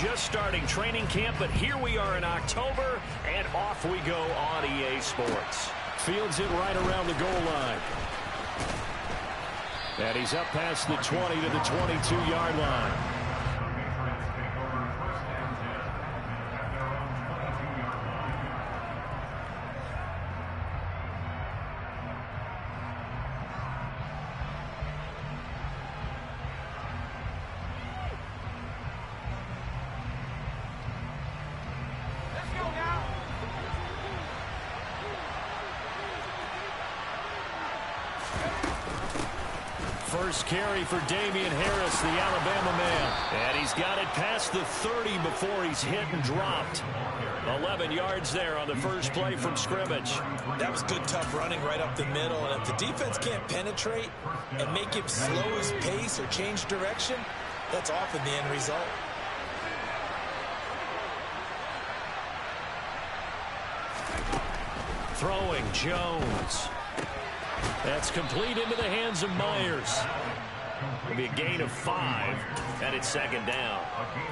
just starting training camp, but here we are in October, and off we go on EA Sports. Fields it right around the goal line. And he's up past the 20 to the 22-yard line. First carry for Damian Harris, the Alabama man. And he's got it past the 30 before he's hit and dropped. 11 yards there on the first play from scrimmage. That was good, tough running right up the middle. And if the defense can't penetrate and make him slow his pace or change direction, that's often the end result. Throwing Jones. That's complete into the hands of Myers. It'll be a gain of 5, and it's second down.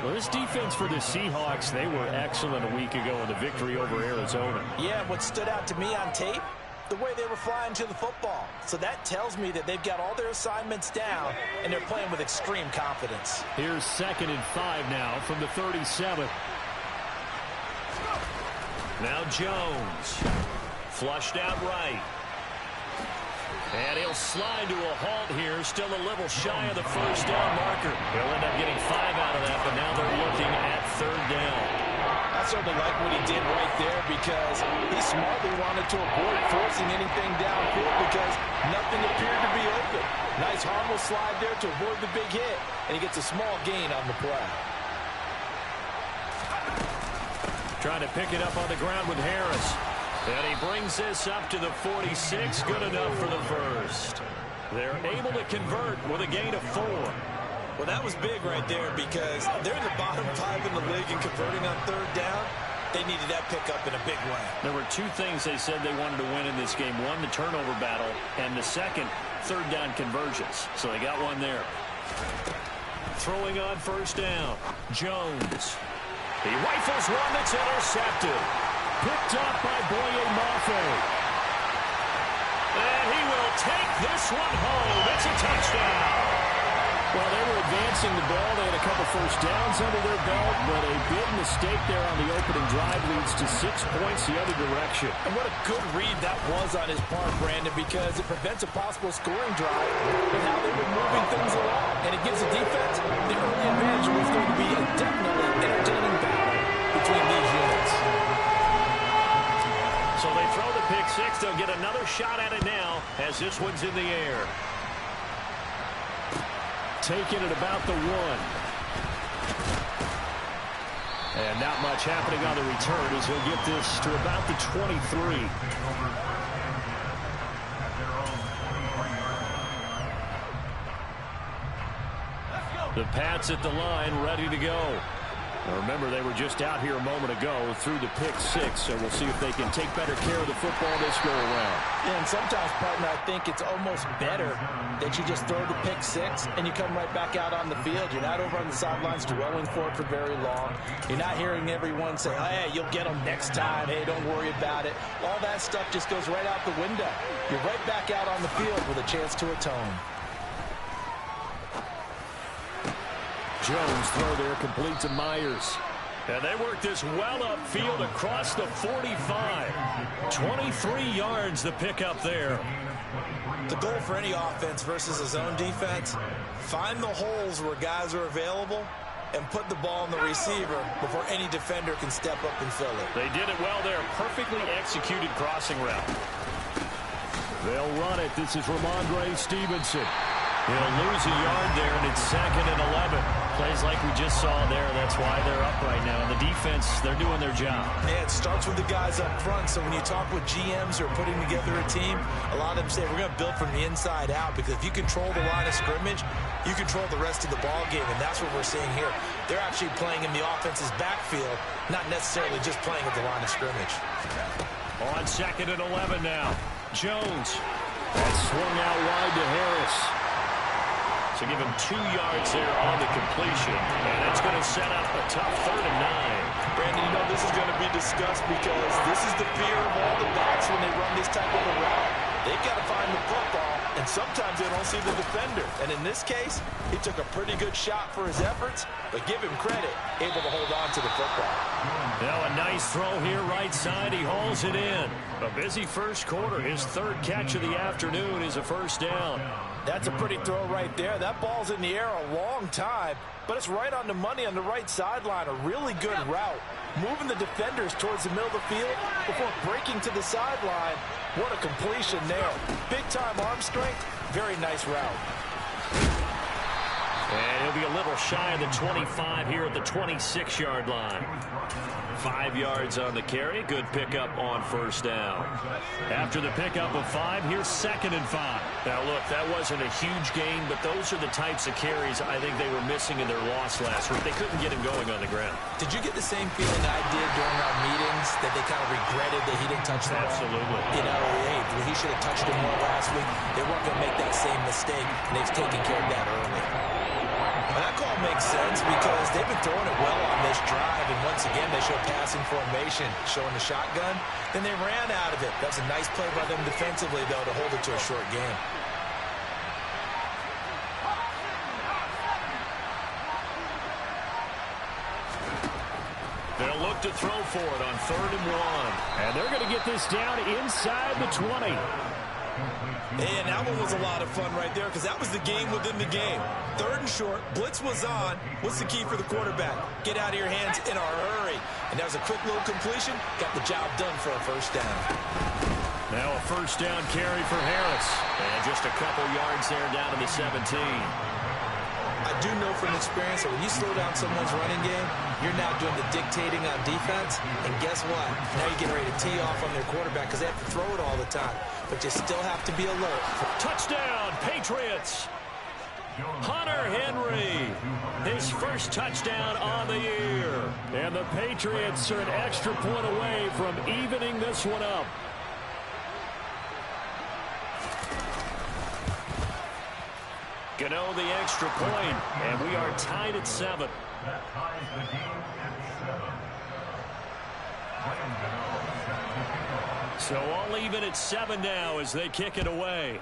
Well, this defense for the Seahawks, they were excellent a week ago in the victory over Arizona. Yeah, what stood out to me on tape, the way they were flying to the football. So that tells me that they've got all their assignments down, and they're playing with extreme confidence. Here's 2nd and 5 now from the 37. Now Jones. Flushed out right. And he'll slide to a halt here, still a little shy of the first down marker. He'll end up getting 5 out of that, but now they're looking at 3rd down. I certainly like what he did right there because he smartly wanted to avoid forcing anything downfield because nothing appeared to be open. Nice harmless slide there to avoid the big hit, and he gets a small gain on the play. Trying to pick it up on the ground with Harris. And he brings this up to the 46. Good enough for the first. They're able to convert with a gain of 4. Well, that was big right there because they're in the bottom 5 in the league and converting on 3rd down. They needed that pickup in a big way. There were 2 things they said they wanted to win in this game. One, the turnover battle, and the second, 3rd down conversions. So they got one there. Throwing on 1st down. Jones. He rifles one that's intercepted. Picked up by Boye Mafe. And he will take this one home. It's a touchdown. Well, they were advancing the ball. They had a couple first downs under their belt, but a big mistake there on the opening drive leads to 6 points the other direction. And what a good read that was on his part, Brandon, because it prevents a possible scoring drive with how they were moving things along. And it gives the defense the early advantage. Was going to be a definitely entertaining battle between these units. So they throw the pick 6. They'll get another shot at it now as this one's in the air. Taking it about the 1. And not much happening on the return as he'll get this to about the 23. The Pats at the line, ready to go. Now remember, they were just out here a moment ago through the pick 6, so we'll see if they can take better care of the football this go-around. Yeah, and sometimes, partner, I think it's almost better that you just throw the pick 6 and you come right back out on the field. You're not over on the sidelines dwelling for it for very long. You're not hearing everyone say, oh, hey, you'll get them next time. Hey, don't worry about it. All that stuff just goes right out the window. You're right back out on the field with a chance to atone. Jones throw there complete to Myers. And they work this well upfield across the 45. 23 yards the pickup there. The goal for any offense versus a zone defense, find the holes where guys are available and put the ball on the receiver before any defender can step up and fill it. They did it well there. Perfectly executed crossing route. They'll run it. This is Ramondre Stevenson. He'll lose a yard there, and it's 2nd and 11. Plays like we just saw there. That's why they're up right now. And the defense, they're doing their job. Yeah, it starts with the guys up front. So when you talk with GMs who are putting together a team, a lot of them say, we're going to build from the inside out. Because if you control the line of scrimmage, you control the rest of the ball game. And that's what we're seeing here. They're actually playing in the offense's backfield, not necessarily just playing at the line of scrimmage. On 2nd and 11 now. Jones. That swung out wide to Harris. So give him 2 yards there on the completion. And it's going to set up a tough 3rd and 9. Brandon, you know this is going to be discussed because this is the fear of all the backs when they run this type of a route. They've got to find the football, and sometimes they don't see the defender. And in this case, he took a pretty good shot for his efforts, but give him credit, able to hold on to the football. Now a nice throw here right side. He hauls it in. A busy first quarter. His 3rd catch of the afternoon is a first down. That's a pretty throw right there. That ball's in the air a long time, but it's right on the money on the right sideline. A really good route. Moving the defenders towards the middle of the field before breaking to the sideline. What a completion there. Big-time arm strength. Very nice route. And he'll be a little shy of the 25 here at the 26-yard line. 5 yards on the carry. Good pickup on first down. After the pickup of 5, here's 2nd and 5. Now, look, that wasn't a huge gain, but those are the types of carries I think they were missing in their loss last week. They couldn't get him going on the ground. Did you get the same feeling I did during our meetings that they kind of regretted that he didn't touch the ball? Absolutely. You know, hey, he should have touched him more last week. They weren't going to make that same mistake, and they've taken care of that early. And that call makes sense because they've been throwing it well on this drive, and once again, they show passing formation, showing the shotgun. Then they ran out of it. That was a nice play by them defensively, though, to hold it to a short game. They'll look to throw for it on 3rd and 1. And they're going to get this down inside the 20. And that one was a lot of fun right there because that was the game within the game. 3rd and short, blitz was on. What's the key for the quarterback? Get out of your hands in a hurry. And that was a quick little completion. Got the job done for a first down. Now a first down carry for Harris. And just a couple yards there down to the 17. I do know from experience that when you slow down someone's running game, you're now doing the dictating on defense. And guess what? Now you're getting ready to tee off on their quarterback because they have to throw it all the time. But you still have to be alert. Touchdown, Patriots. Hunter Henry, his first touchdown on the year. And the Patriots are an extra point away from evening this one up. Gano the extra point, and we are tied at 7. So all even at 7 now as they kick it away.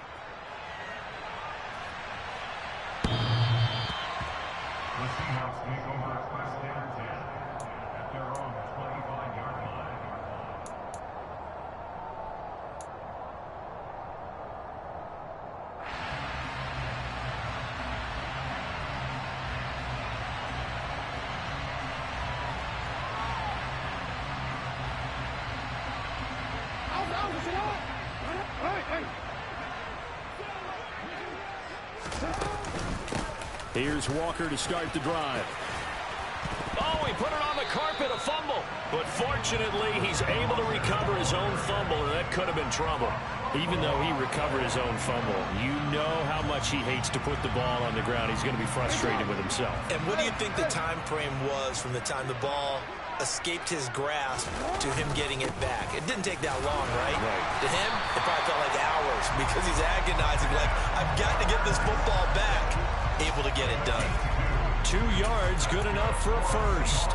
Here's Walker to start the drive. Oh, he put it on the carpet, a fumble. But fortunately, he's able to recover his own fumble, and that could have been trouble. Even though he recovered his own fumble, you know how much he hates to put the ball on the ground. He's going to be frustrated with himself. And what do you think the time frame was from the time the ball escaped his grasp to him getting it back? It didn't take that long, right? To him, it probably felt like hours because he's agonizing, like, I've got to get this football back. Able to get it done. 2 yards, good enough for a first.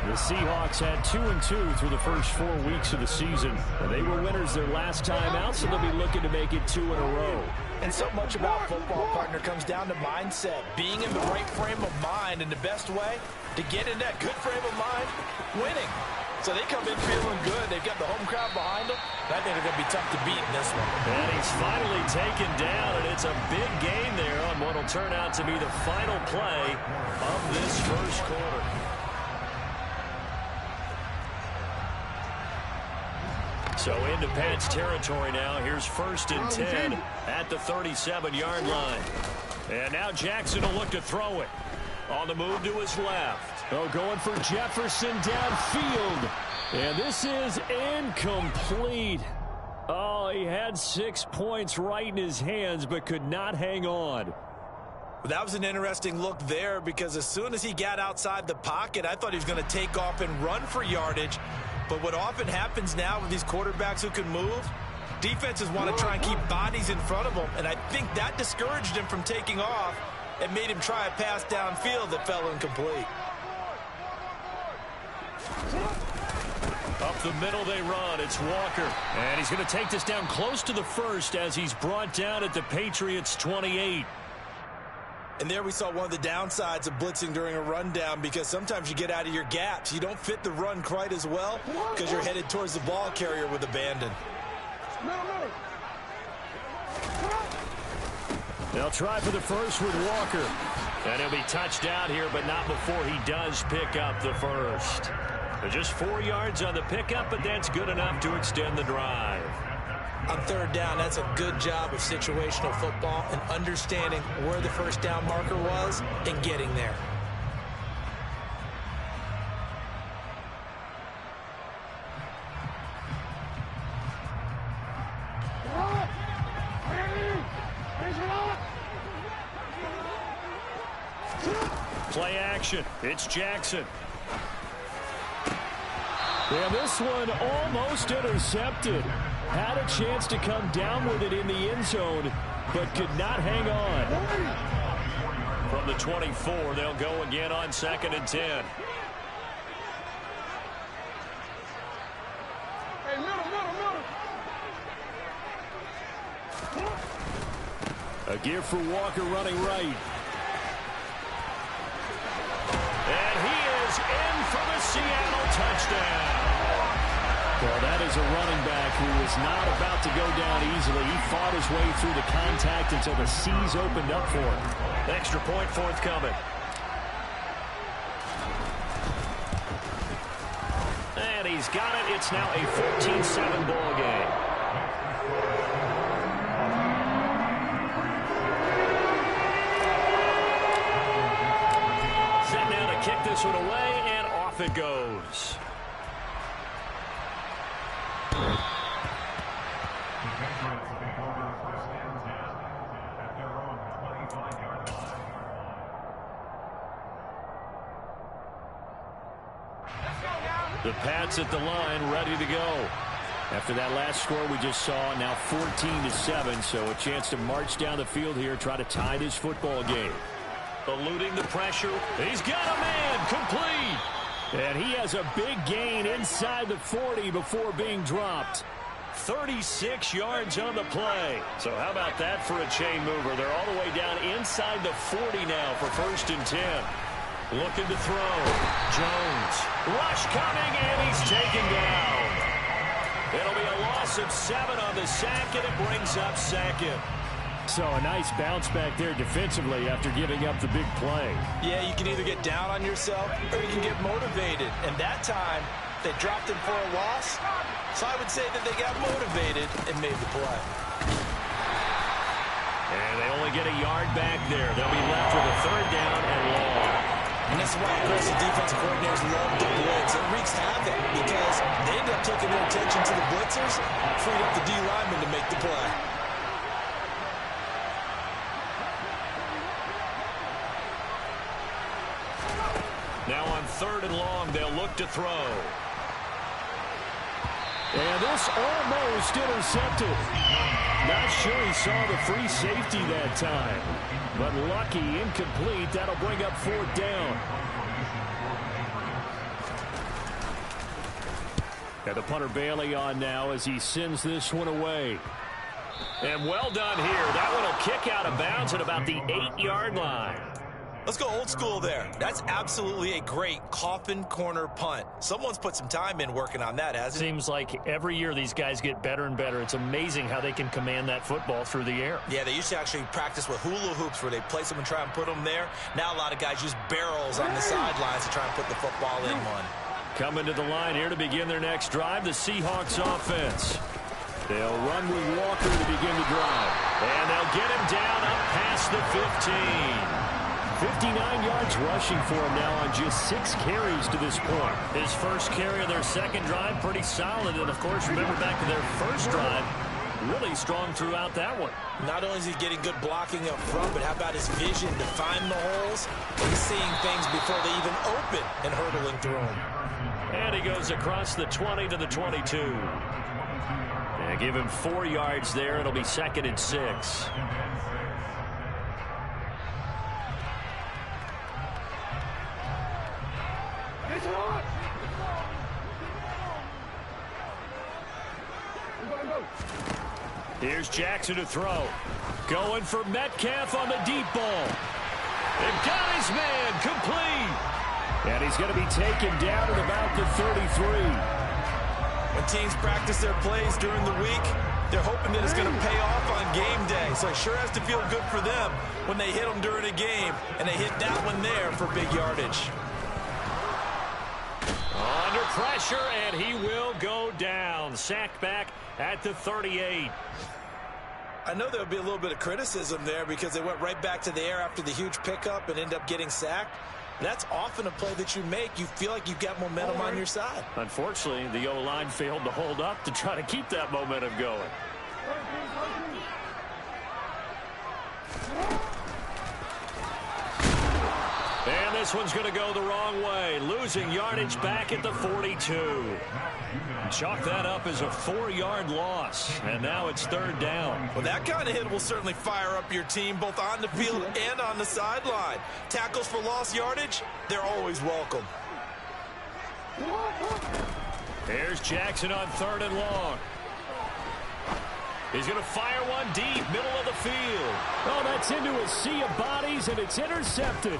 The Seahawks had 2-2 through the first 4 weeks of the season. They were winners their last time out, so they'll be looking to make it 2 in a row. And so much about football, partner, comes down to mindset. Being in the right frame of mind, and the best way to get in that good frame of mind, winning. So they come in feeling good. They've got the home crowd behind them. And I think they're going to be tough to beat in this one. And he's finally taken down, and it's a big gain there on what will turn out to be the final play of this first quarter. So into Pats territory now. Here's 1st and 10 at the 37-yard line. And now Jackson will look to throw it. On the move to his left. Oh, going for Jefferson downfield. And this is incomplete. Oh, he had 6 points right in his hands, but could not hang on. That was an interesting look there because as soon as he got outside the pocket, I thought he was going to take off and run for yardage. But what often happens now with these quarterbacks who can move, Defenses want to try and keep bodies in front of them, and I think that discouraged him from taking off and made him try a pass downfield that fell incomplete. Up the middle they run. It's Walker. And he's going to take this down close to the first as he's brought down at the Patriots' 28. And there we saw one of the downsides of blitzing during a rundown, because sometimes you get out of your gaps. You don't fit the run quite as well because you're headed towards the ball carrier with abandon. They'll try for the first with Walker. And he'll be touched out here, but not before he does pick up the first. Just 4 yards on the pickup, but that's good enough to extend the drive. On third down, that's a good job of situational football and understanding where the first down marker was and getting there. Play action. It's Jackson. And this one almost intercepted. Had a chance to come down with it in the end zone, but could not hang on. From the 24, they'll go again on 2nd and 10. A give for Walker running right. And he is in for the Seattle touchdown. Well, that is a running back who is not about to go down easily. He fought his way through the contact until the C's opened up for him. Extra point forthcoming. And he's got it. It's now a 14-7 ball game. Set now to kick this one away, and off it goes. The Pats at the line, ready to go. After that last score we just saw, now 14-7, so a chance to march down the field here, try to tie this football game. Eluding the pressure. He's got a man, complete. And he has a big gain inside the 40 before being dropped. 36 yards on the play. So how about that for a chain mover? They're all the way down inside the 40 now for 1st and 10. Looking to throw. Jones. Rush coming, and he's taken down. It'll be a loss of 7 on the sack, and it brings up 2nd. So a nice bounce back there defensively after giving up the big play. Yeah, you can either get down on yourself or you can get motivated. And that time, they dropped him for a loss. So I would say that they got motivated and made the play. And they only get a yard back there. They'll be left with a 3rd down and long. And that's why aggressive defensive coordinators love the blitz. It wreaks havoc because they end up taking their attention to the blitzers, freed up the D lineman to make the play. Now on 3rd and long, they'll look to throw. And this almost intercepted. Not sure he saw the free safety that time. But lucky, incomplete. That'll bring up 4th down. And the punter Bailey on now as he sends this one away. And well done here. That one will kick out of bounds at about the 8-yard line. Let's go old school there. That's absolutely a great coffin corner punt. Someone's put some time in working on that, hasn't it? Seems like every year these guys get better and better. It's amazing how they can command that football through the air. Yeah, they used to actually practice with hula hoops where they place them and try and put them there. Now a lot of guys use barrels on the sidelines to try and put the football in one. Coming to the line here to begin their next drive, the Seahawks offense. They'll run with Walker to begin the drive. And they'll get him down up past the 15. 59 yards rushing for him now on just 6 carries to this point. His first carry of their second drive, pretty solid. And, of course, remember back to their first drive, really strong throughout that one. Not only is he getting good blocking up front, but how about his vision to find the holes? He's seeing things before they even open and hurdling through them. And he goes across the 20 to the 22. They give him 4 yards there. It'll be 2nd and 6. Here's Jackson to throw. Going for Metcalf on the deep ball. They've got his man complete. And he's going to be taken down at about the 33. When teams practice their plays during the week, they're hoping that it's going to pay off on game day. So it sure has to feel good for them when they hit them during a game, and they hit that one there for big yardage. Under pressure, and he will go down. Sacked back at the 38. I know there'll be a little bit of criticism there because they went right back to the air after the huge pickup and end up getting sacked. That's often a play that you make. You feel like you've got momentum on your side. Unfortunately, the O-line failed to hold up to try to keep that momentum going. And this one's going to go the wrong way. Losing yardage back at the 42. Chalk that up as a 4-yard loss. And now it's 3rd down. Well, that kind of hit will certainly fire up your team both on the field and on the sideline. Tackles for lost yardage, they're always welcome. Here's Jackson on 3rd and long. He's going to fire one deep, middle of the field. Oh, that's into a sea of bodies, and it's intercepted.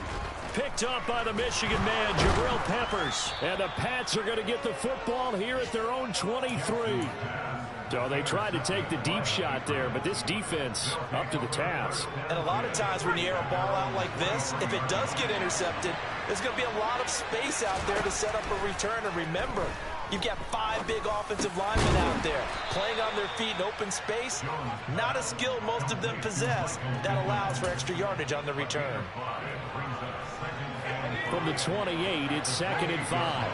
Picked up by the Michigan man, Jabril Peppers. And the Pats are going to get the football here at their own 23. So they tried to take the deep shot there, but this defense up to the task. And a lot of times when you air a ball out like this, if it does get intercepted, there's going to be a lot of space out there to set up a return. And remember, you've got 5 big offensive linemen out there playing on their feet in open space. Not a skill most of them possess that allows for extra yardage on the return. From the 28, it's 2nd and 5.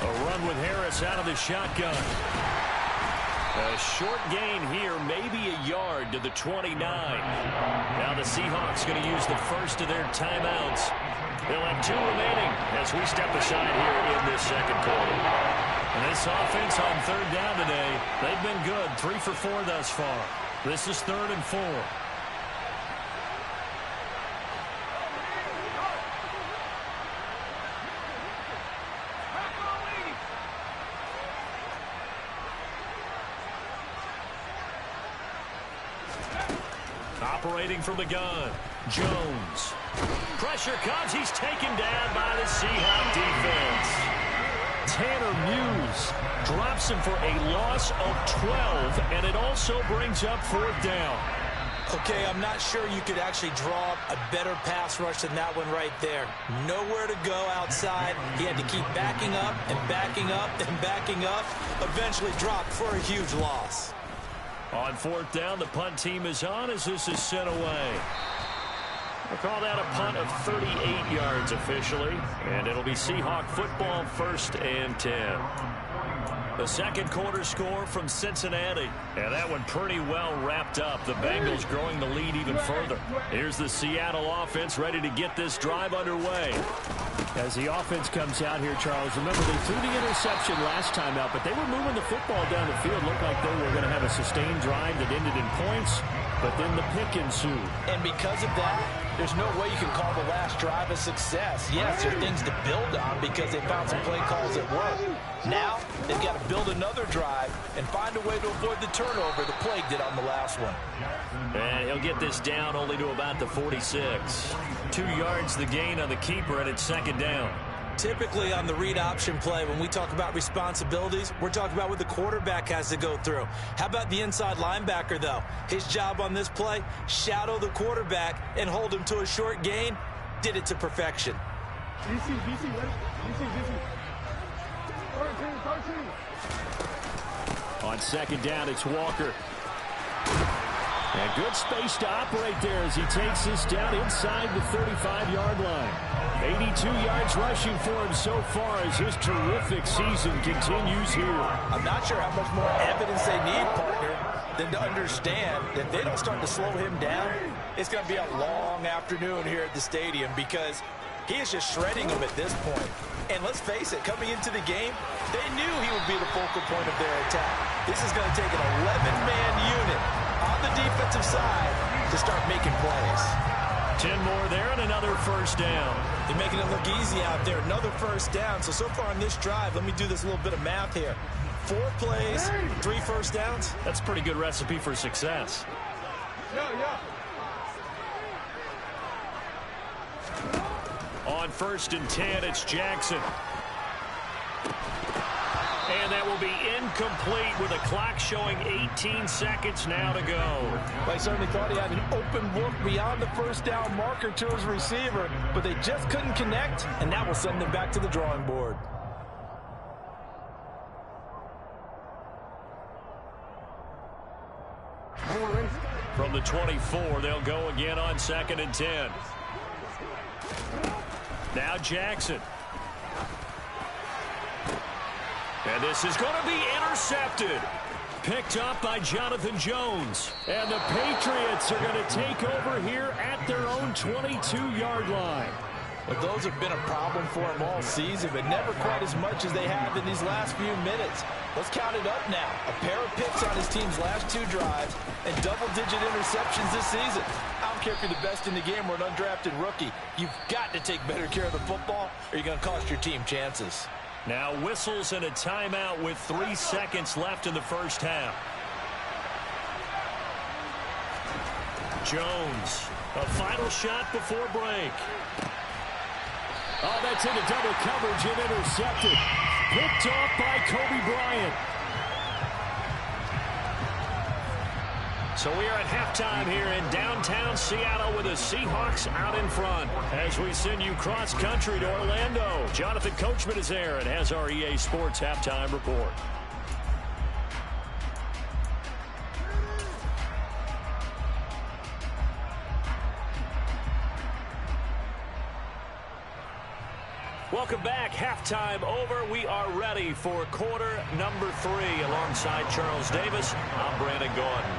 A run with Harris out of the shotgun. A short gain here, maybe a yard to the 29. Now the Seahawks going to use the first of their timeouts. They'll have 2 remaining as we step aside here in this 2nd quarter. And this offense on 3rd down today, they've been good, 3 for 4 thus far. This is 3rd and 4. Operating from the gun, Jones. Pressure comes. He's taken down by the Seahawks defense. Tanner Muse drops him for a loss of 12, and it also brings up 4th down. Okay, I'm not sure you could actually draw up a better pass rush than that one right there. Nowhere to go outside. He had to keep backing up and backing up and backing up. Eventually dropped for a huge loss. On 4th down, the punt team is on as this is sent away. We'll call that a punt of 38 yards officially, and it'll be Seahawk football, 1st and 10. The 2nd quarter score from Cincinnati. And that one pretty well wrapped up. The Bengals growing the lead even further. Here's the Seattle offense ready to get this drive underway. As the offense comes out here, Charles, remember they threw the interception last time out, but they were moving the football down the field. Looked like they were going to have a sustained drive that ended in points, but then the pick ensued. And because of that, there's no way you can call the last drive a success. Yes, there are things to build on because they found some play calls that work. Now, they've got to build another drive and find a way to avoid the turnover the plague did on the last one. And he'll get this down only to about the 46. 2 yards the gain on the keeper, and it's 2nd down. Typically on the read option play, when we talk about responsibilities, we're talking about what the quarterback has to go through. How about the inside linebacker, though? His job on this play, shadow the quarterback and hold him to a short gain. Did it to perfection. On 2nd down, it's Walker. And good space to operate there as he takes this down inside the 35-yard line. 82 yards rushing for him so far as his terrific season continues here. I'm not sure how much more evidence they need, partner, than to understand that if they don't start to slow him down, it's going to be a long afternoon here at the stadium because he is just shredding them at this point. And let's face it, coming into the game, they knew he would be the focal point of their attack. This is going to take an 11-man unit on the defensive side to start making plays. 10 more there and another first down. They're making it look easy out there. Another first down. So far on this drive, let me do this little bit of math here. 4 plays, 3 first downs. That's a pretty good recipe for success. On 1st and 10, it's Jackson. And that will be incomplete with a clock showing 18 seconds now to go. Well, I certainly thought he had an open look beyond the first down marker to his receiver, but they just couldn't connect, and that will send them back to the drawing board. From the 24, they'll go again on 2nd and 10. Now Jackson. And this is going to be intercepted. Picked up by Jonathan Jones. And the Patriots are going to take over here at their own 22-yard line. But those have been a problem for him all season, but never quite as much as they have in these last few minutes. Let's count it up now. A pair of picks on his team's last 2 drives and double-digit interceptions this season. I don't care if you're the best in the game or an undrafted rookie. You've got to take better care of the football or you're going to cost your team chances. Now whistles and a timeout with 3 seconds left in the first half. Jones, a final shot before break. Oh, that's into double coverage and intercepted. Picked off by Kobe Bryant. So we are at halftime here in downtown Seattle with the Seahawks out in front. As we send you cross-country to Orlando, Jonathan Coachman is there and has our EA Sports halftime report. Welcome back. Halftime over. We are ready for quarter number 3 alongside Charles Davis. I'm Brandon Gordon.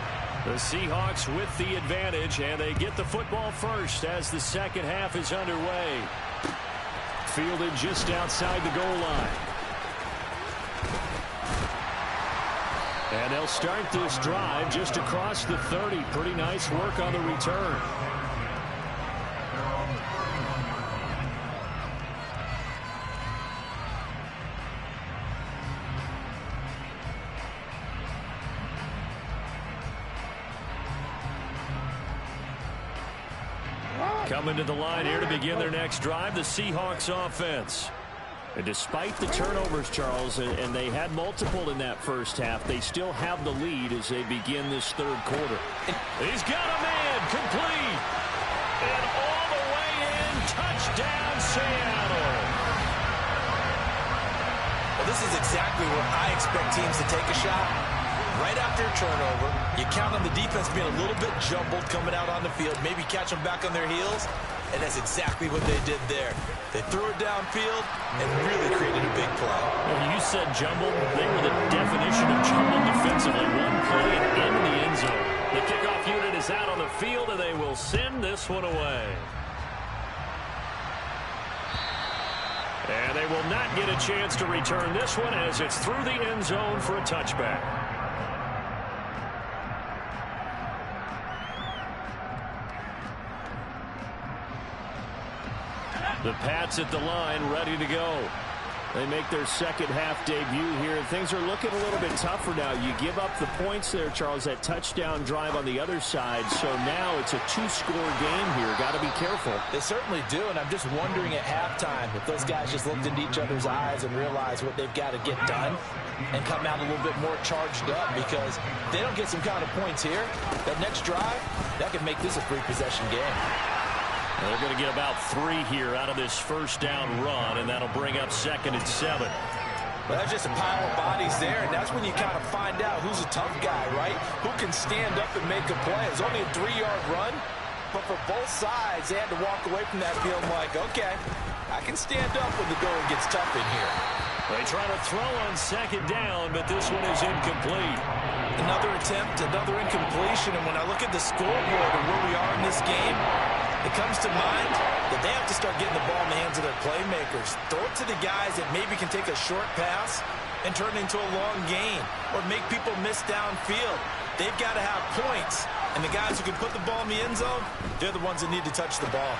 The Seahawks with the advantage, and they get the football first as the second half is underway. Fielded just outside the goal line. And they'll start this drive just across the 30. Pretty nice work on the return. Coming to the line here to begin their next drive, the Seahawks offense. And despite the turnovers, Charles, and they had multiple in that first half, they still have the lead as they begin this third quarter. He's got a man, complete. And all the way in, touchdown, Seattle. Well, this is exactly where I expect teams to take a shot. Right after a turnover, you count on the defense being a little bit jumbled coming out on the field, maybe catch them back on their heels, and that's exactly what they did there. They threw it downfield and really created a big play. Well, you said jumbled. They were the definition of jumbled defensively. One play and into the end zone. The kickoff unit is out on the field, and they will send this one away. And they will not get a chance to return this one as it's through the end zone for a touchback. The Pats at the line, ready to go. They make their second half debut here. Things are looking a little bit tougher now. You give up the points there, Charles, that touchdown drive on the other side. So now it's a 2-score game here. Got to be careful. They certainly do, and I'm just wondering at halftime if those guys just looked into each other's eyes and realized what they've got to get done and come out a little bit more charged up, because if they don't get some kind of points here, that next drive, that could make this a 3-possession game. They're going to get about 3 here out of this first down run, and that'll bring up 2nd and 7. Well, that's just a pile of bodies there, and that's when you kind of find out who's a tough guy, right? Who can stand up and make a play. It was only a 3-yard run, but for both sides, they had to walk away from that field like, okay, I can stand up when the going gets tough in here. They try to throw on second down, but this one is incomplete. Another attempt, another incompletion, and when I look at the scoreboard and where we are in this game, it comes to mind that they have to start getting the ball in the hands of their playmakers. Throw it to the guys that maybe can take a short pass and turn it into a long gain or make people miss downfield. They've got to have points, and the guys who can put the ball in the end zone, they're the ones that need to touch the ball.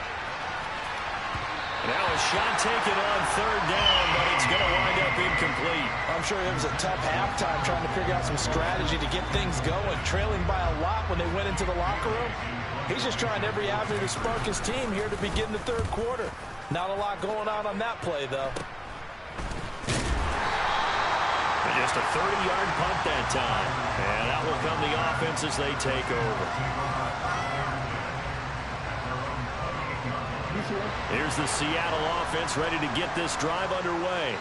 Now a shot taken on third down, but it's going to wind up incomplete. I'm sure it was a tough halftime trying to figure out some strategy to get things going, trailing by a lot when they went into the locker room. He's just trying every avenue to spark his team here to begin the third quarter. Not a lot going on that play, though. Just a 30-yard punt that time. And that will come the offense as they take over. Here's the Seattle offense ready to get this drive underway.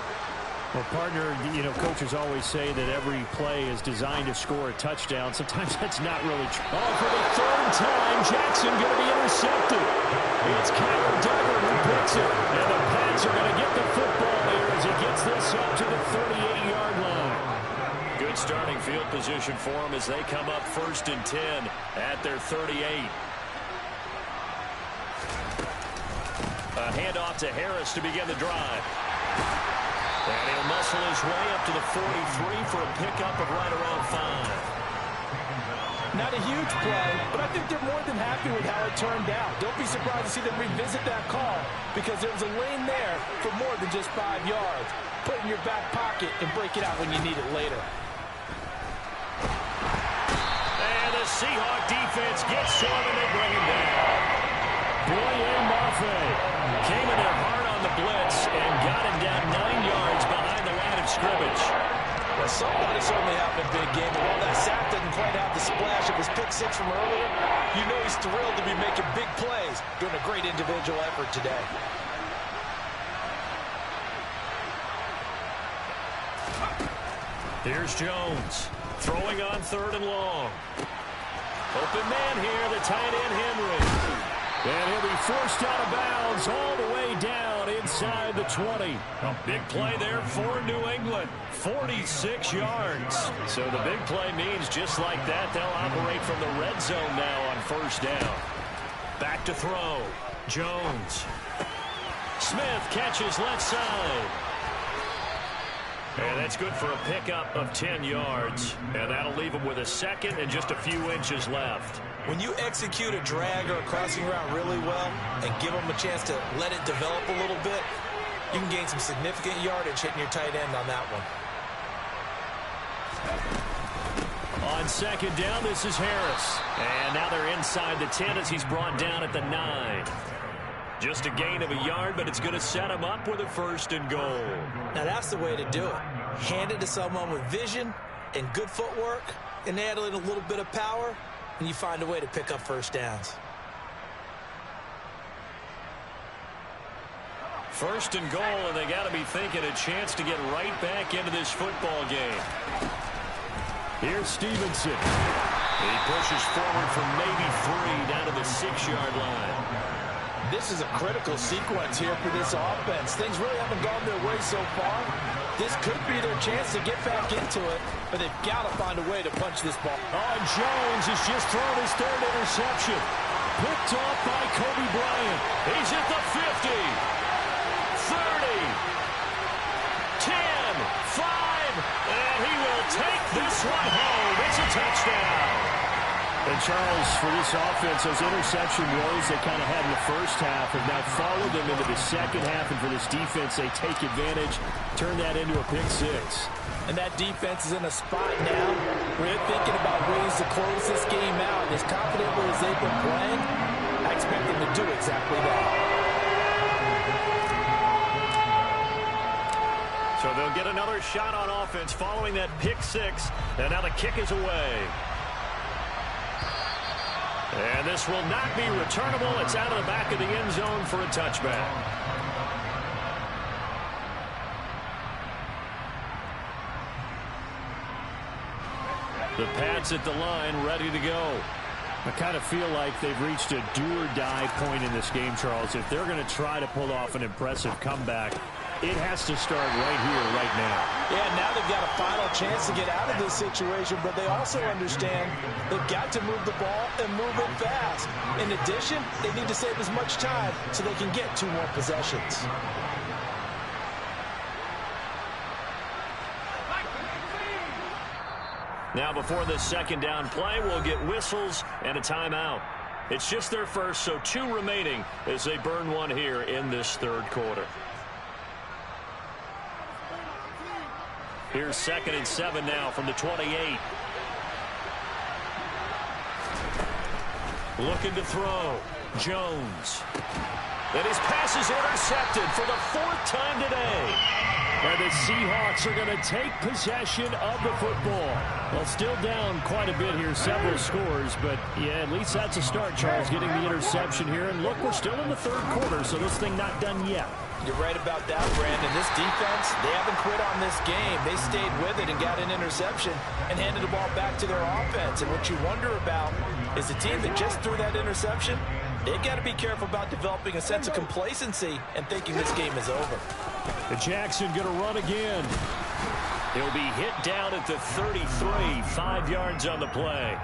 Well, partner, coaches always say that every play is designed to score a touchdown. Sometimes that's not really true. Oh, for the third time, Jackson going to be intercepted. It's Kyler Duggar who picks it. And the Pats are going to get the football here as he gets this up to the 38-yard line. Good starting field position for them as they come up 1st and 10 at their 38. A handoff to Harris to begin the drive. And he'll muscle his way up to the 43 for a pickup of right around 5. Not a huge play, but I think they're more than happy with how it turned out. Don't be surprised to see them revisit that call because there was a lane there for more than just 5 yards. Put it in your back pocket and break it out when you need it later. And the Seahawk defense gets to him and they bring him down. Boye Mafe came in there hard on the blitz and got him down 9 yards behind the line of scrimmage. Well, somebody certainly having a big game. And while that sack didn't quite have the splash of his pick 6 from earlier, you know he's thrilled to be making big plays, doing a great individual effort today. Here's Jones throwing on 3rd and long. Open man here, the tight end Henry. And he'll be forced out of bounds all the way down inside the 20. A big play there for New England. 46 yards. So the big play means just like that, they'll operate from the red zone now on 1st down. Back to throw. Jones. Smith catches left side. And that's good for a pickup of 10 yards. And that'll leave him with a 2nd and just a few inches left. When you execute a drag or a crossing route really well and give them a chance to let it develop a little bit, you can gain some significant yardage hitting your tight end on that one. On 2nd down, this is Harris. And now they're inside the 10 as he's brought down at the 9. Just a gain of a yard, but it's going to set him up with a 1st and goal. Now that's the way to do it. Hand it to someone with vision and good footwork, and add in a little bit of power, and you find a way to pick up 1st downs. 1st and goal, and they got to be thinking a chance to get right back into this football game. Here's Stevenson. He pushes forward from maybe 3 down to the 6-yard line. This is a critical sequence here for this offense. Things really haven't gone their way so far. This could be their chance to get back into it, but they've got to find a way to punch this ball. Oh, Jones has just thrown his 3rd interception. Picked off by Kobe Bryant. He's at the 50, 30, 10, 5, and he will take this one home. It's a touchdown. And Charles, for this offense, those interception woes they kind of had in the first half have now followed them into the second half. And for this defense, they take advantage, turn that into a pick 6. And that defense is in a spot now where they're thinking about ways to close this game out. As confidently as they've been playing, I expect them to do exactly that. So they'll get another shot on offense following that pick 6. And now the kick is away. And this will not be returnable. It's out of the back of the end zone for a touchback. The Pats at the line, ready to go. I kind of feel like they've reached a do-or-die point in this game, Charles. If they're going to try to pull off an impressive comeback, it has to start right here, right now. Yeah, now they've got a final chance to get out of this situation, but they also understand they've got to move the ball and move it fast. In addition, they need to save as much time so they can get 2 more possessions. Now before this second down play, we'll get whistles and a timeout. It's just their first, so 2 remaining as they burn one here in this third quarter. Here's 2nd and 7 now from the 28. Looking to throw. Jones. And his pass is intercepted for the 4th time today. And the Seahawks are going to take possession of the football. Well, still down quite a bit here, several scores, but yeah, at least that's a start, Charles, getting the interception here. And look, we're still in the third quarter, so this thing not done yet. You're right about that, Brandon. This defense, they haven't quit on this game. They stayed with it and got an interception and handed the ball back to their offense. And what you wonder about is the team that just threw that interception, they've got to be careful about developing a sense of complacency and thinking this game is over. And Jackson going to run again. He'll be hit down at the 33, 5 yards on the play.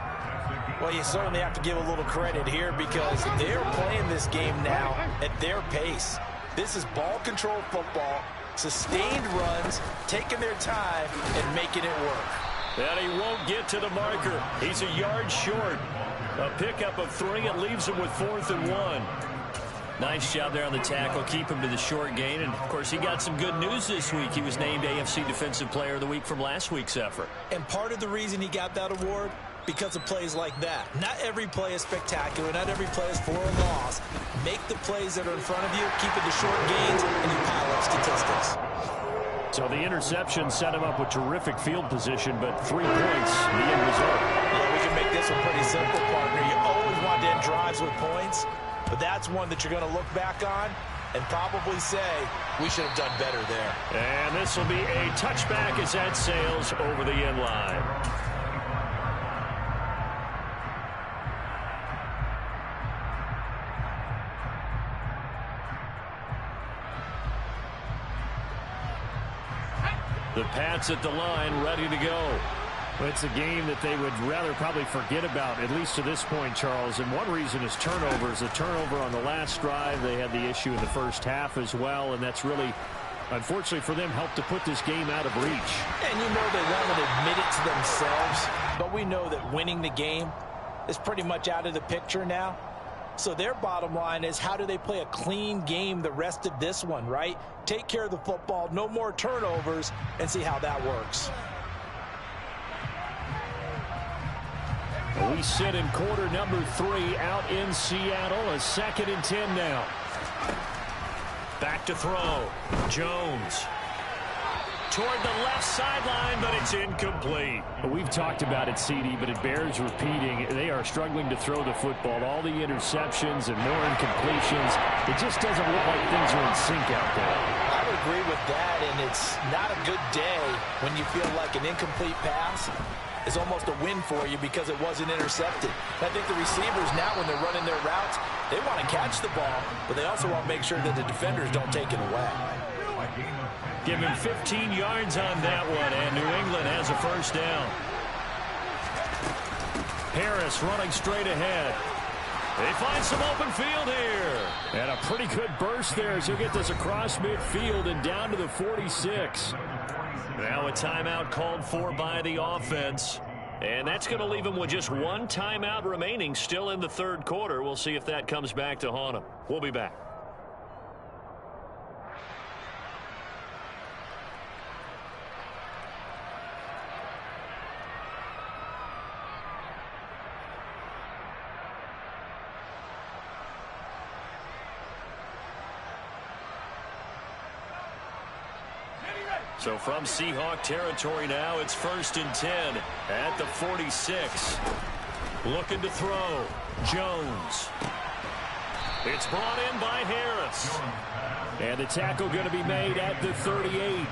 Well, you certainly have to give a little credit here because they're playing this game now at their pace. This is ball control football, sustained runs, taking their time, and making it work. And he won't get to the marker. He's a yard short. A pickup of 3. It leaves him with 4th and 1. Nice job there on the tackle. Keep him to the short gain. And, of course, he got some good news this week. He was named AFC Defensive Player of the Week from last week's effort. And part of the reason he got that award, because of plays like that. Not every play is spectacular. Not every play is for a loss. Make the plays that are in front of you, keep it to short gains, and you pile up statistics. So the interception set him up with terrific field position, but 3 points, the end result. Yeah, we can make this one pretty simple, partner. You always want to end drives with points, but that's one that you're going to look back on and probably say, we should have done better there. And this will be a touchback as that sails over the end line. The Pats at the line, ready to go. Well, it's a game that they would rather probably forget about, at least to this point, Charles. And one reason is turnovers. A turnover on the last drive. They had the issue in the first half as well, and that's really, unfortunately for them, helped to put this game out of reach. And you know they won't admit it to themselves, but we know that winning the game is pretty much out of the picture now. So their bottom line is, how do they play a clean game the rest of this one, right? Take care of the football, no more turnovers, and see how that works. We sit in quarter number 3 out in Seattle. A 2nd and 10 now. Back to throw. Jones. Toward the left sideline, but it's incomplete. We've talked about it, CD, but it bears repeating. They are struggling to throw the football. All the interceptions and more incompletions. It just doesn't look like things are in sync out there. I would agree with that, and it's not a good day when you feel like an incomplete pass is almost a win for you because it wasn't intercepted. I think the receivers now, when they're running their routes, they want to catch the ball, but they also want to make sure that the defenders don't take it away. Give him 15 yards on that one, and New England has a first down. Harris running straight ahead. They find some open field here. And a pretty good burst there as he'll get this across midfield and down to the 46. Now a timeout called for by the offense. And that's going to leave him with just 1 timeout remaining still in the third quarter. We'll see if that comes back to haunt him. We'll be back. So from Seahawk territory now, it's 1st and 10 at the 46. Looking to throw. Jones. It's brought in by Harris. And the tackle going to be made at the 38.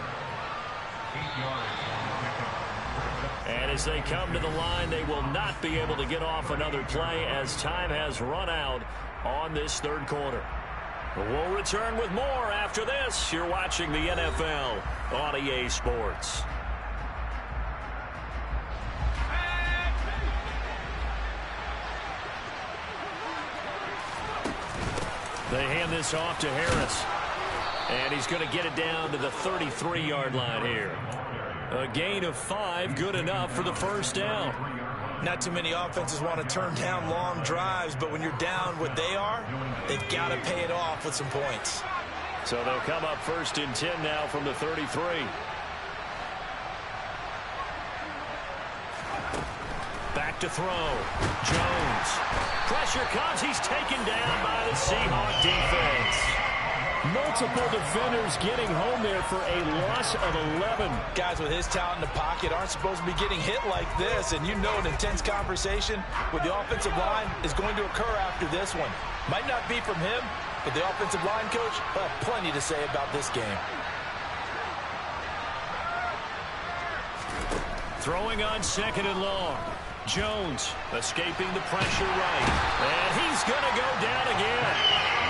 And And as they come to the line, they will not be able to get off another play as time has run out on this third quarter. We'll return with more after this. You're watching the NFL on EA Sports. They hand this off to Harris. And he's going to get it down to the 33-yard line here. A gain of 5, good enough for the first down. Not too many offenses want to turn down long drives, but when you're down what they are, they've got to pay it off with some points. So they'll come up 1st and 10 now from the 33. Back to throw. Jones. Pressure comes. He's taken down by the Seahawk defense. Multiple defenders getting home there for a loss of 11. Guys with his talent in the pocket aren't supposed to be getting hit like this, and you know an intense conversation with the offensive line is going to occur after this one. Might not be from him, but the offensive line coach will have plenty to say about this game. Throwing on 2nd and long. Jones escaping the pressure right. And he's going to go down again.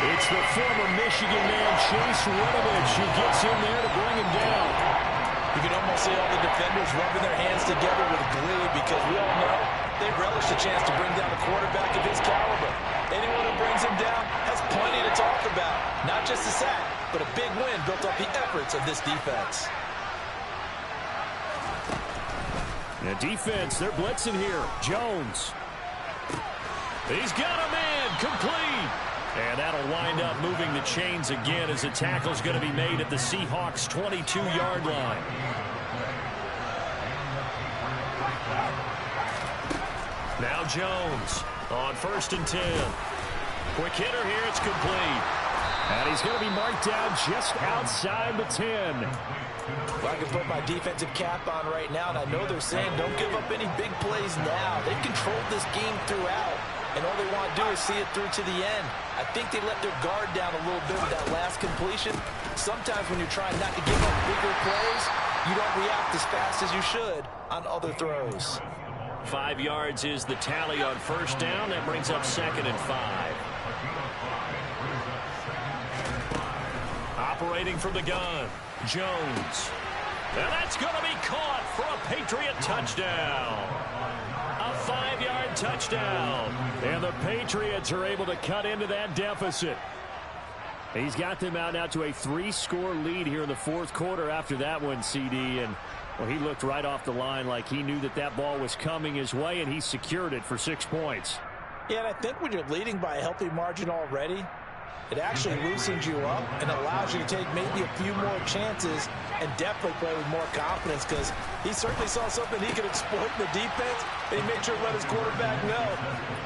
It's the former Michigan man, Chase Winovich, who gets in there to bring him down. You can almost see all the defenders rubbing their hands together with glee because we all know they relish the chance to bring down a quarterback of his caliber. Anyone who brings him down has plenty to talk about. Not just a sack, but a big win built off the efforts of this defense. The defense, they're blitzing here. Jones. He's got a man, complete. And that'll wind up moving the chains again as the tackle's going to be made at the Seahawks' 22-yard line. Now Jones on 1st and 10. Quick hitter here, it's complete. And he's going to be marked down just outside the 10. If I can put my defensive cap on right now, and I know they're saying don't give up any big plays now. They've controlled this game throughout, and all they want to do is see it through to the end. I think they let their guard down a little bit with that last completion. Sometimes when you're trying not to give up bigger plays, you don't react as fast as you should on other throws. 5 yards is the tally on 1st down. That brings up 2nd and 5. Operating from the gun, Jones. And that's going to be caught for a Patriot touchdown. A 5-yard touchdown. And the Patriots are able to cut into that deficit. He's got them out now to a 3-score lead here in the 4th quarter after that one, CD. And, well, he looked right off the line like he knew that that ball was coming his way, and he secured it for 6 points. Yeah, and I think when you're leading by a healthy margin already, it actually loosens you up and allows you to take maybe a few more chances and definitely play with more confidence because he certainly saw something he could exploit in the defense, and he made sure to let his quarterback know,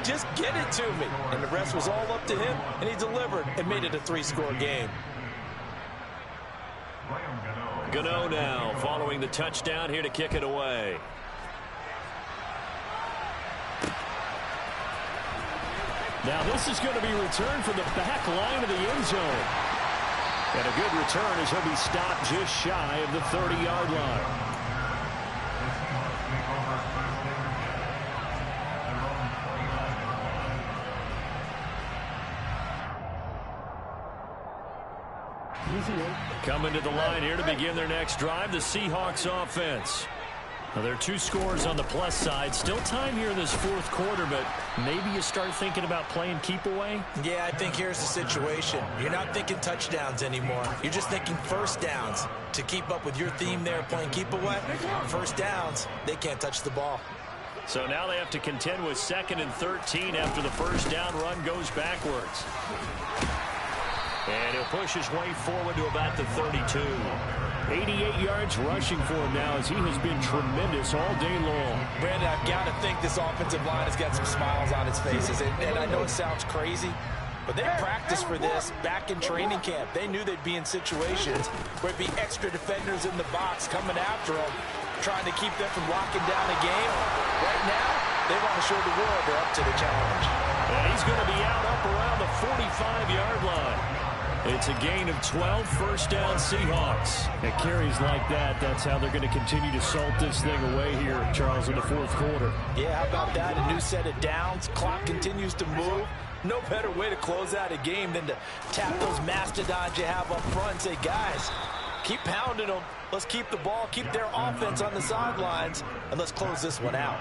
just get it to me. And the rest was all up to him, and he delivered and made it a 3-score game. Gano now following the touchdown here to kick it away. Now this is going to be returned from the back line of the end zone. And a good return as he'll be stopped just shy of the 30-yard line. Coming to the line here to begin their next drive, the Seahawks offense. Now, there are 2 scores on the plus side. Still time here in this 4th quarter, but maybe you start thinking about playing keep away? Yeah, I think here's the situation. You're not thinking touchdowns anymore. You're just thinking 1st downs. To keep up with your theme there, playing keep away, 1st downs, they can't touch the ball. So now they have to contend with 2nd and 13 after the 1st down run goes backwards. And he'll push his way forward to about the 32. 88 yards rushing for him now as he has been tremendous all day long. Brandon, I've got to think this offensive line has got some smiles on its faces. And I know it sounds crazy, but they practiced for this back in training camp. They knew they'd be in situations where it'd be extra defenders in the box coming after them, trying to keep them from locking down the game. Right now, they want to show the world they're up to the challenge. And he's going to be out up around the 45-yard line. It's a gain of 12, first down Seahawks. At carries like that, that's how they're going to continue to salt this thing away here, Charles, in the fourth quarter. Yeah, how about that? A new set of downs. Clock continues to move. No better way to close out a game than to tap those mastodons you have up front and say, guys, keep pounding them. Let's keep the ball, keep their offense on the sidelines, and let's close this one out.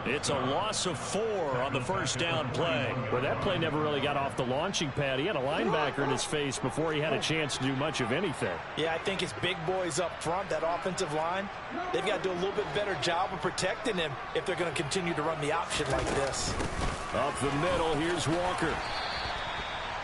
It's a loss of 4 on the first down play. Well, that play never really got off the launching pad. He had a linebacker in his face before he had a chance to do much of anything. Yeah, I think it's big boys up front, that offensive line. They've got to do a little bit better job of protecting him if they're going to continue to run the option like this. Up the middle, here's Walker.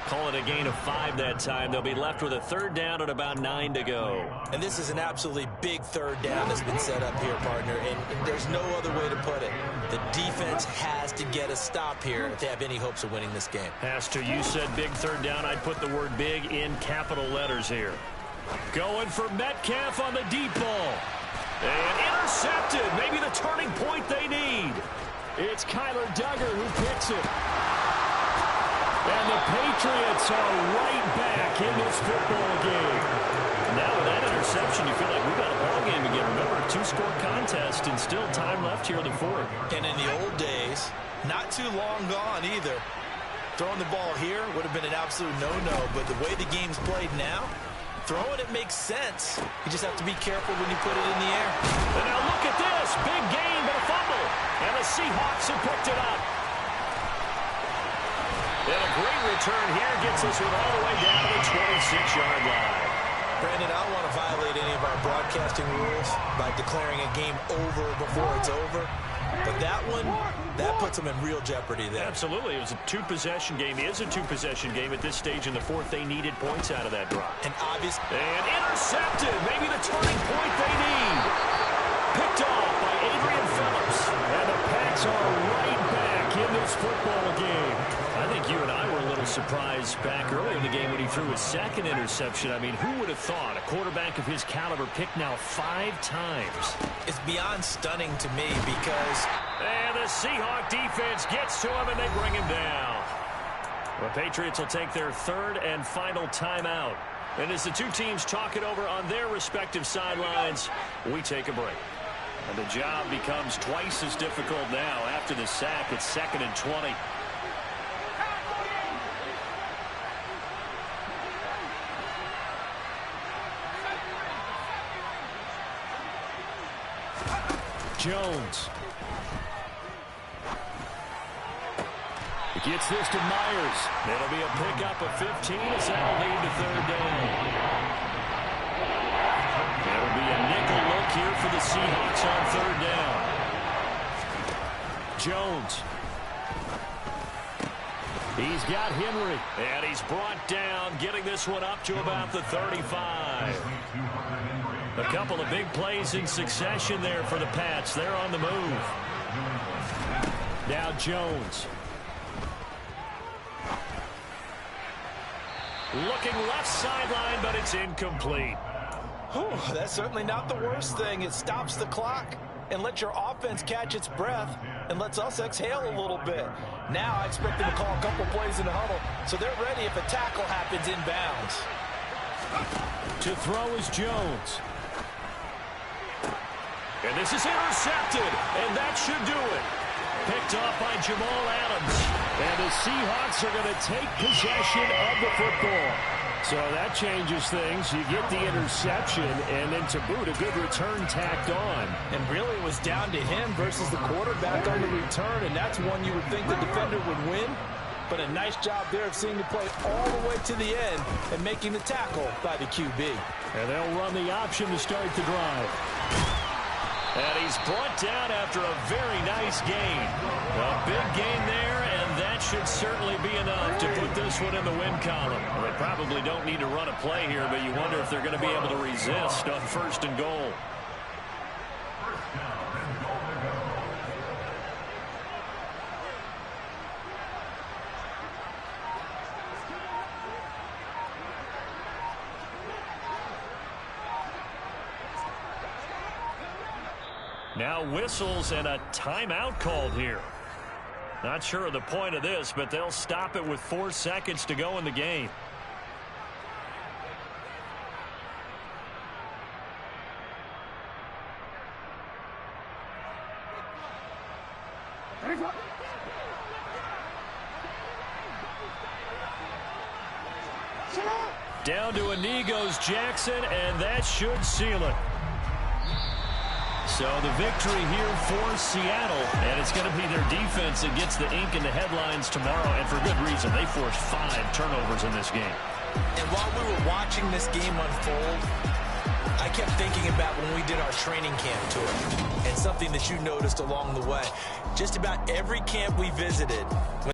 Call it a gain of 5 that time. They'll be left with a third down and about 9 to go. And this is an absolutely big third down that's been set up here, partner, and there's no other way to put it. The defense has to get a stop here if they have any hopes of winning this game. Has to. You said big third down. I'd put the word big in capital letters here. Going for Metcalf on the deep ball. And intercepted. Maybe the turning point they need. It's Kyler Duggar who picks it. And the Patriots are right back in this football game. Now with that interception, you feel like we got a ball game again. Remember, a 2-score contest and still time left here in the fourth. And in the old days, not too long gone either. Throwing the ball here would have been an absolute no-no, but the way the game's played now, throwing it makes sense. You just have to be careful when you put it in the air. And now look at this. Big gain, but a fumble. And the Seahawks have picked it up. And a great return here gets us all the way down to the 26-yard line. Brandon, I don't want to violate any of our broadcasting rules by declaring a game over before it's over. But that one, that puts them in real jeopardy there. Absolutely. It was a 2-possession game. It is a 2-possession game at this stage in the fourth. They needed points out of that drop. And obviously... And intercepted. Maybe the turning point they need. Picked off by Adrian Phillips. And the Pats are right back in this football game. I think you and I were a little surprised back early in the game when he threw his second interception. I mean, who would have thought a quarterback of his caliber picked now 5 times? It's beyond stunning to me because... And the Seahawk defense gets to him and they bring him down. The Patriots will take their third and final timeout. And as the two teams talk it over on their respective sidelines, we take a break. And the job becomes twice as difficult now after the sack. It's 2nd and 20. Jones. He gets this to Myers. It'll be a pickup of 15 as that'll lead to third down. It'll be a nickel look here for the Seahawks on third down. Jones. He's got Henry. And he's brought down, getting this one up to about the 35. A couple of big plays in succession there for the Pats. They're on the move. Now Jones. Looking left sideline, but it's incomplete. Whew, that's certainly not the worst thing. It stops the clock and lets your offense catch its breath and lets us exhale a little bit. Now I expect them to call a couple plays in the huddle, so they're ready if a tackle happens inbounds. To throw is Jones. And this is intercepted, and that should do it. Picked off by Jamal Adams. And the Seahawks are going to take possession of the football. So that changes things. You get the interception, and then to boot, a good return tacked on. And really it was down to him versus the quarterback on the return, and that's one you would think the defender would win. But a nice job there of seeing the play all the way to the end and making the tackle by the QB. And they'll run the option to start the drive. And he's brought down after a very nice gain. A big gain there, and that should certainly be enough to put this one in the win column. Well, they probably don't need to run a play here, but you wonder if they're going to be able to resist on 1st and goal. Now whistles and a timeout called here. Not sure of the point of this, but they'll stop it with 4 seconds to go in the game. Down to a knee goes Jackson, and that should seal it. So the victory here for Seattle, and it's going to be their defense that gets the ink in the headlines tomorrow, and for good reason. They forced 5 turnovers in this game. And while we were watching this game unfold, I kept thinking about when we did our training camp tour, and something that you noticed along the way. Just about every camp we visited,